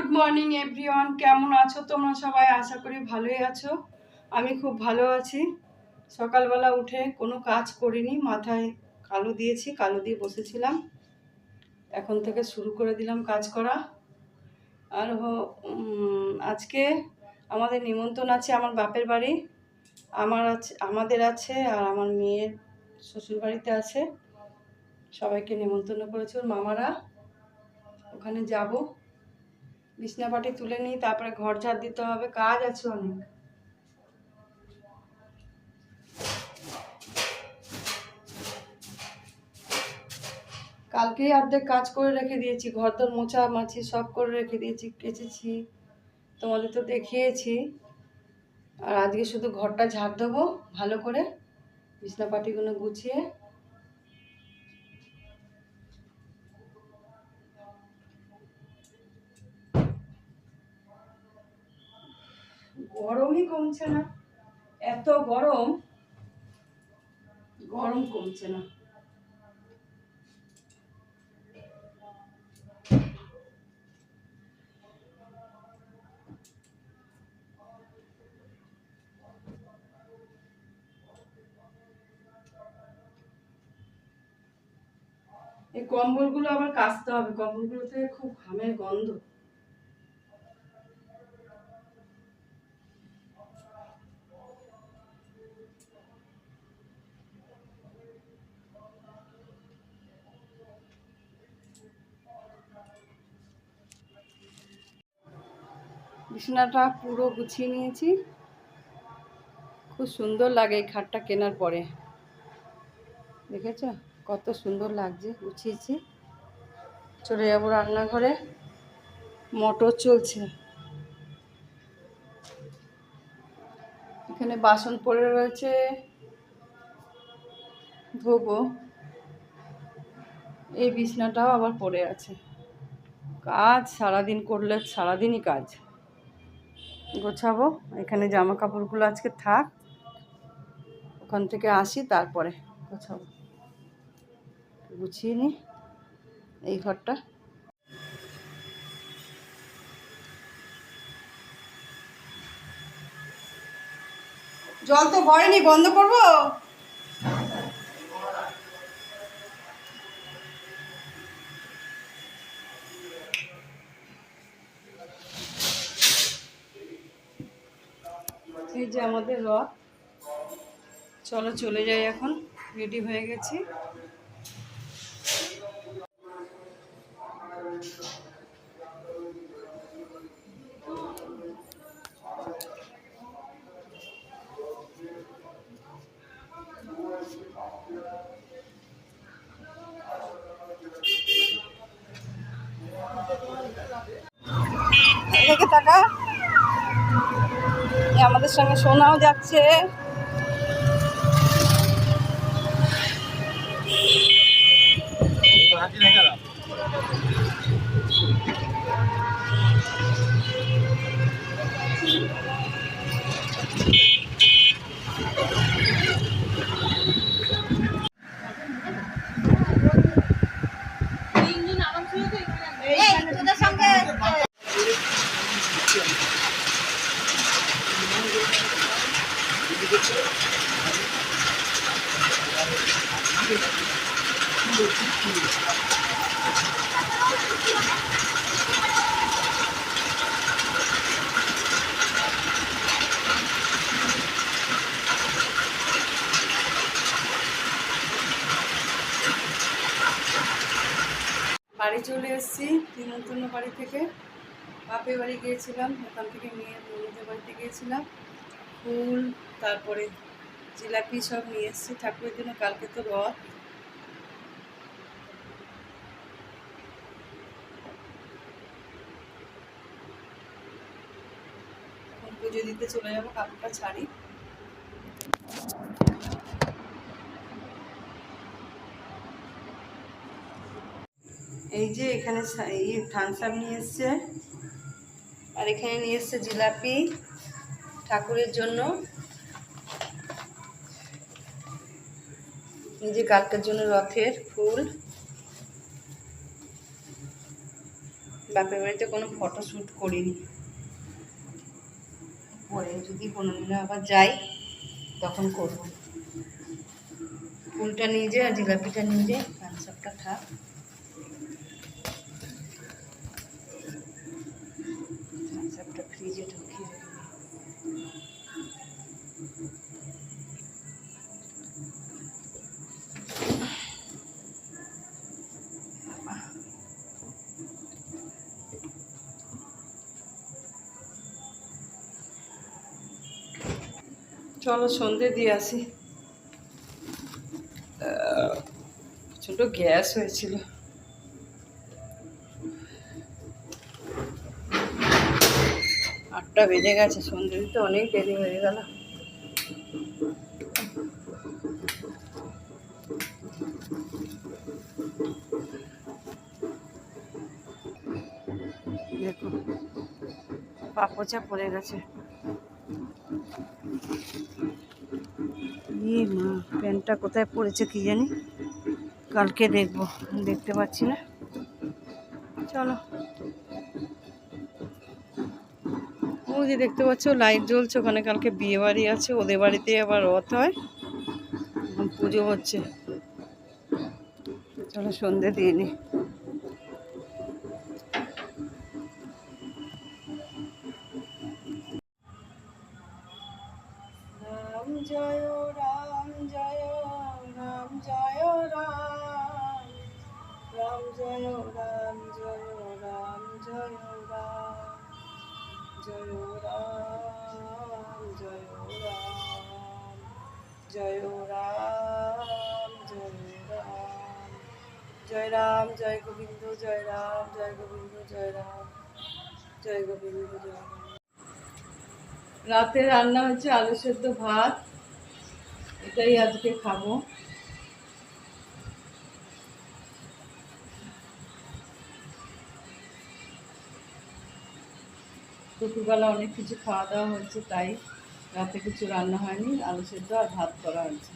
Good morning everyone, কেমন আছো তোমরা সবাই? আশা করি ভালোই আছো। আমি খুব ভালো আছি। সকালবেলা উঠে কোনো কাজ করিনি, মাথায় কালো দিয়েছি, কালো দিয়ে বসেছিলাম। এখন থেকে শুরু করে দিলাম কাজ করা। আর আজকে আমাদের নিমন্ত্রণ আছে আমার বাপের বাড়ি, আমাদের আছে, আর আমার মেয়ের শ্বশুর বাড়িতে আছে। সবাইকে নিমন্ত্রণ করেছে ওর মামারা। ওখানে যাব, বিছনাপাটি তুলে নিই, তারপরে ঘর ঝাড় দিতে হবে, কাজ আছে অনেক। কালকেই অর্ধেক কাজ করে রেখে দিয়েছি, ঘর দর মোছা মাছি সব করে রেখে দিয়েছি, কেচেছি, তোমাদের তো দেখিয়েছি। আর আজকে শুধু ঘরটা ঝাড় দেবো ভালো করে, বিছনাপাটিগুলো গুছিয়ে। গরমই কমছে না, এত গরম, গরম কমছে না। এই কম্বলগুলো আবার কাচতে হবে, কম্বলগুলো থেকে খুব ঘামের গন্ধ। বিছানাটা পুরো গুছিয়ে নিয়েছি, খুব সুন্দর লাগে এই খাটটা কেনার পরে। দেখেছ কত সুন্দর লাগছে, গুছিয়েছি। চলে যাবো রান্নাঘরে, মোটর চলছে। এখানে বাসন পড়ে রয়েছে, ধোবো। এই বিছনাটাও আবার পড়ে আছে। কাজ সারাদিন করলে সারাদিনই কাজ। গোছাবো, এখানে জামা কাপড়গুলো আজকে থাক, ওখান থেকে আসি তারপরে গোছাবো। গুছিয়ে নিই এই ঘরটা। জল তো ভরেনি, বন্ধ করবো। এই যে আমাদের রথ, চলো চলে যাই এখন, রেডি হয়ে গেছি। দেখে টাকা আমাদের সঙ্গে সোনাও যাচ্ছে। বাড়ি চলে এসেছি নিমন্ত্রণ বাড়ি থেকে। বাপের বাড়ি গিয়েছিলাম, ওখান থেকে মেয়ের বোনদের বাড়িতে গিয়েছিলাম। ফুল, তারপরে জিলাপি সব নিয়ে এসেছি ঠাকুরের জন্য, কালকে তো রথ। এখন পুজো দিতে চলে যাবো, কাপড়টা ছাড়ি। এই যে এখানে থামস আপ নিয়ে এসছে, আর এখানে নিয়ে এসছে জিলাপি ঠাকুরের জন্য। এই যে কালকের জন্য রথের ফুল। বাপের বাড়িতে কোনো ফটোশ্যুট করিনি, পরে যদি কোনোদিনও আবার যাই তখন করব। ফুলটা নিয়ে যাই আর জিলাপিটা নিয়ে যাই, থামসআপটা থাক। থামসআপটা ফ্রিজে ঢুকিয়ে রাখবি। চলো সন্ধে দিয়ে আসি। ছোট গ্যাস হয়েছিল। 8টা বেজে গেছে, সন্ধে দিতে অনেক দেরি হয়ে গেল। দেখো পাপোচা পড়ে গেছে। মা, প্যান্টটা কোথায় পড়েছে কি জানি, কালকে দেখবো, দেখতে পাচ্ছি না। চলো, ওই যে দেখতে পাচ্ছ লাইট জ্বলছে, ওখানে কালকে বিয়ে বাড়ি আছে, ওদের বাড়িতে আবার রথ হয়, পুজো হচ্ছে। চলো সন্ধে দিয়ে নি। রাম জয় রাম জয় রাম জয় রাম, রাম জয় রাম জয় রাম জয় রাম, জয় রাম জয় রাম, জয় রাম জয় রাম, জয় রাম জয় গোবিন্দ, জয় রাম জয় গোবিন্দ, জয় রাম জয় গোবিন্দ, জয় রাম। রাতে রান্না হচ্ছে আলু সেদ্ধ ভাত, এটাই আজকে খাবো। দুপুরবেলা অনেক কিছু খাওয়া দাওয়া হচ্ছে, তাই রাতে কিছু রান্না হয়নি, আলু সেদ্ধ আর ভাত করা হয়েছে।